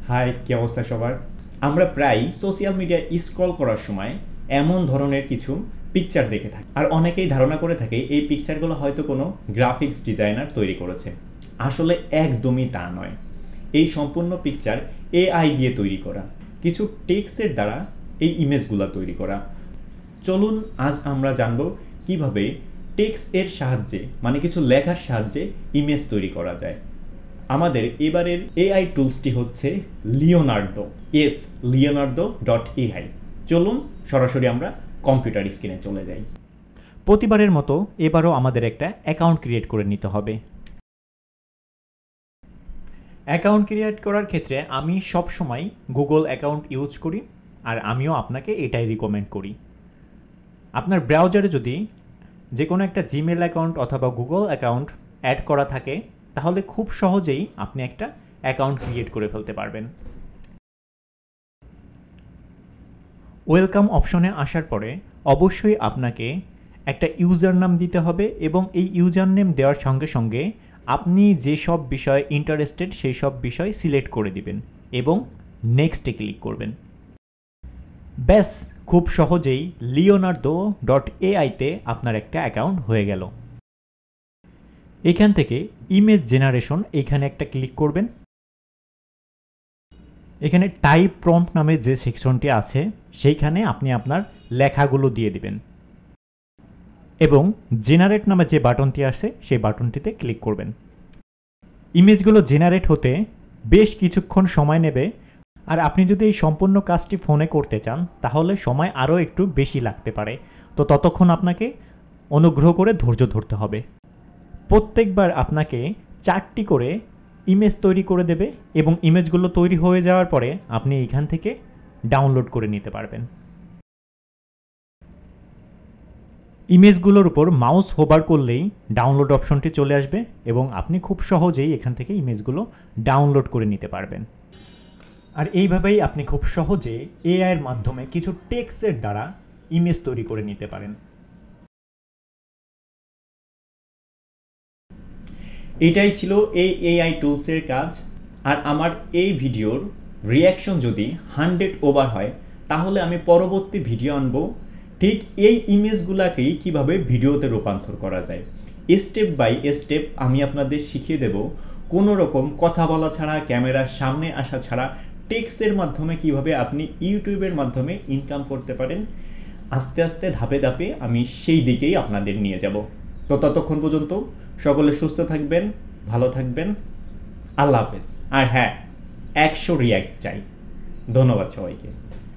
High, কি অবস্থা সবার? আমরা প্রায় সোশ্যাল মিডিয়া স্ক্রল করার সময় এমন ধরনের কিছু পিকচার দেখে থাকি, আর অনেকেই ধারণা করে থাকে এই পিকচারগুলো হয়তো কোনো গ্রাফিক্স ডিজাইনার তৈরি করেছে। আসলে একদমই তা নয়। এই সম্পূর্ণ পিকচার এআই দিয়ে তৈরি করা, কিছু টেক্সটের দ্বারা এই ইমেজগুলো তৈরি করা। চলুন আজ আমরা জানব কিভাবে টেক্সট এর সাহায্যে, মানে কিছু লেখার সাহায্যে ইমেজ তৈরি করা যায়। আমাদের এবারের এআই টুলসটি হচ্ছে লিওনার্দো। লিওনার্দো.এআই। চলুন সরাসরি আমরা কম্পিউটার স্ক্রিনে চলে যাই। প্রতিবারের মতো এবারও আমাদের একটা অ্যাকাউন্ট ক্রিয়েট করে নিতে হবে। অ্যাকাউন্ট ক্রিয়েট করার ক্ষেত্রে আমি সবসময় গুগল অ্যাকাউন্ট ইউজ করি, আর আমিও আপনাকে এটাই রিকমেন্ড করি। আপনার ব্রাউজারে যদি যে কোনো একটা জিমেল অ্যাকাউন্ট অথবা গুগল অ্যাকাউন্ট অ্যাড করা থাকে, তাহলে খুব সহজেই আপনি একটা অ্যাকাউন্ট ক্রিয়েট করে ফেলতে পারবেন। ওয়েলকাম অপশনে আসার পরে অবশ্যই আপনাকে একটা ইউজার নাম দিতে হবে, এবং এই ইউজার নেম দেওয়ার সঙ্গে সঙ্গে আপনি যেসব বিষয়ে ইন্টারেস্টেড সেই সব বিষয় সিলেক্ট করে দিবেন এবং নেক্সটে ক্লিক করবেন। ব্যাস, খুব সহজেই লিওনার্দো.এআইতে আপনার একটা অ্যাকাউন্ট হয়ে গেল। এখান থেকে ইমেজ জেনারেশন, এখানে একটা ক্লিক করবেন। এখানে টাইপ প্রম্পট নামে যে সেকশনটি আছে সেইখানে আপনি আপনার লেখাগুলো দিয়ে দিবেন, এবং জেনারেট নামে যে বাটনটি আছে সেই বাটনটিতে ক্লিক করবেন। ইমেজগুলো জেনারেট হতে বেশ কিছুক্ষণ সময় নেবে, আর আপনি যদি এই সম্পূর্ণ কাজটি ফোনে করতে চান তাহলে সময় আরও একটু বেশি লাগতে পারে। তো ততক্ষণ আপনাকে অনুগ্রহ করে ধৈর্য ধরতে হবে। প্রত্যেকবার আপনাকে 4টি করে ইমেজ তৈরি করে দেবে, এবং ইমেজগুলো তৈরি হয়ে যাওয়ার পরে আপনি এখান থেকে ডাউনলোড করে নিতে পারবেন। ইমেজগুলোর উপর মাউস হোভার করলেই ডাউনলোড অপশনটি চলে আসবে, এবং আপনি খুব সহজেই এখান থেকে ইমেজগুলো ডাউনলোড করে নিতে পারবেন। আর এইভাবেই আপনি খুব সহজে এআইয়ের মাধ্যমে কিছু টেক্সটের দ্বারা ইমেজ তৈরি করে নিতে পারেন। এটাই ছিল এই এআই টুলসের কাজ। আর আমার এই ভিডিওর রিয়াকশন যদি 100 ওভার হয়, তাহলে আমি পরবর্তী ভিডিও আনবো ঠিক এই ইমেজগুলোকেই কিভাবে ভিডিওতে রূপান্তর করা যায়। স্টেপ বাই স্টেপ আমি আপনাদের শিখিয়ে দেব কোনো রকম কথা বলা ছাড়া, ক্যামেরার সামনে আসা ছাড়া টেক্সটের মাধ্যমে কিভাবে আপনি ইউটিউবের মাধ্যমে ইনকাম করতে পারেন। আস্তে আস্তে ধাপে ধাপে আমি সেই দিকেই আপনাদের নিয়ে যাব। তো ততক্ষণ পর্যন্ত সকলে সুস্থ থাকবেন, ভালো থাকবেন। আল্লাহ হাফেজ। আর হ্যাঁ, 100 রিয়াক্ট চাই। ধন্যবাদ সবাইকে।